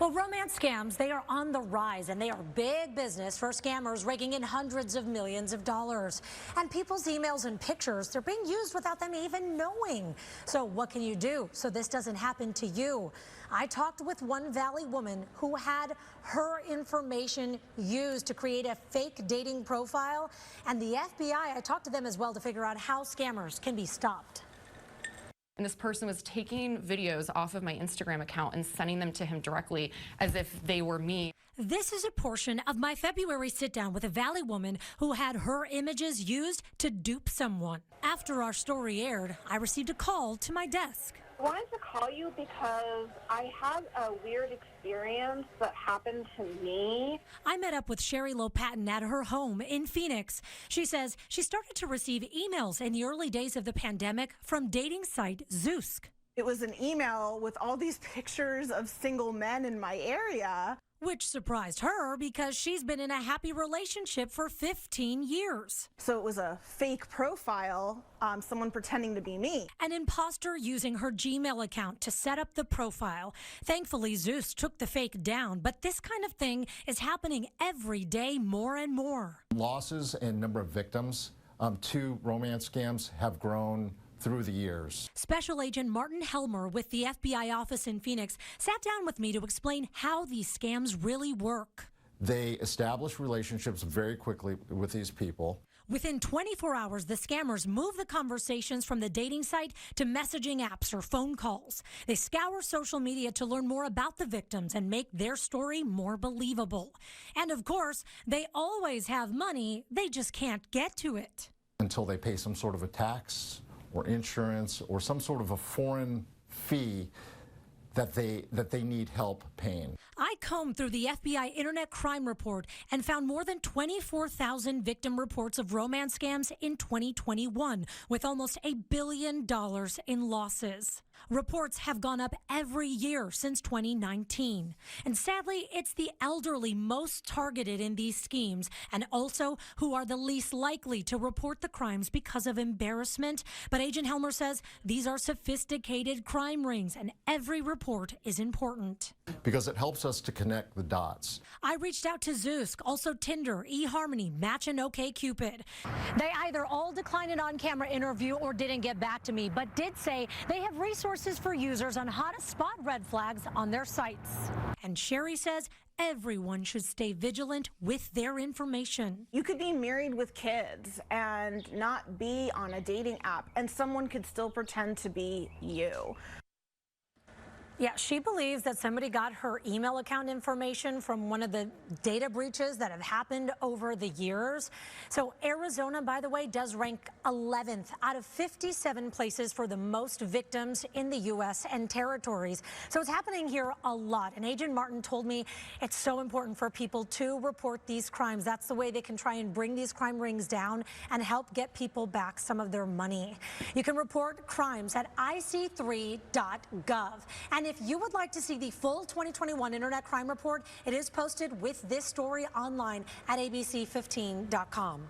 Well, romance scams, they are on the rise, and they are big business for scammers raking in hundreds of millions of dollars. And people's emails and pictures, they're being used without them even knowing. So what can you do so this doesn't happen to you? I talked with one Valley woman who had her information used to create a fake dating profile. And the FBI, I talked to them as well to figure out how scammers can be stopped. And this person was taking videos off of my Instagram account and sending them to him directly as if they were me. This is a portion of my February sit-down with a Valley woman who had her images used to dupe someone. After our story aired, I received a call to my desk. I wanted to call you because I had a weird experience that happened to me. I met up with Sherry Lopatin at her home in Phoenix. She says she started to receive emails in the early days of the pandemic from dating site Zoosk. It was an email with all these pictures of single men in my area. Which surprised her because she's been in a happy relationship for 15 years. So it was a fake profile, someone pretending to be me. An imposter using her Gmail account to set up the profile. Thankfully, Zeus took the fake down, but this kind of thing is happening every day more and more. Losses and number of victims to romance scams have grown through the years. Special Agent Martin Helmer with the FBI office in Phoenix sat down with me to explain how these scams really work. They establish relationships very quickly with these people. Within 24 hours, the scammers move the conversations from the dating site to messaging apps or phone calls. They scour social media to learn more about the victims and make their story more believable. And of course, they always have money, they just can't get to it. Until they pay some sort of a tax or insurance or some sort of a foreign fee that they need help paying. I combed through the FBI Internet Crime Report and found more than 24,000 victim reports of romance scams in 2021, with almost $1 billion in losses. Reports have gone up every year since 2019. And sadly, it's the elderly most targeted in these schemes, and also who are the least likely to report the crimes because of embarrassment. But Agent Helmer says these are sophisticated crime rings, and every report is important. Because it helps us to connect the dots. I reached out to Zoosk, also Tinder, eHarmony, Match, and OkCupid. They either all declined an on-camera interview or didn't get back to me, but did say they have resources for users on how to spot red flags on their sites. And Sherry says everyone should stay vigilant with their information. You could be married with kids and not be on a dating app, and someone could still pretend to be you. Yeah, she believes that somebody got her email account information from one of the data breaches that have happened over the years. So Arizona, by the way, does rank 11th out of 57 places for the most victims in the U.S. and territories. So it's happening here a lot. And Agent Martin told me it's so important for people to report these crimes. That's the way they can try and bring these crime rings down and help get people back some of their money. You can report crimes at ic3.gov. And if you would like to see the full 2021 Internet Crime Report, it is posted with this story online at abc15.com.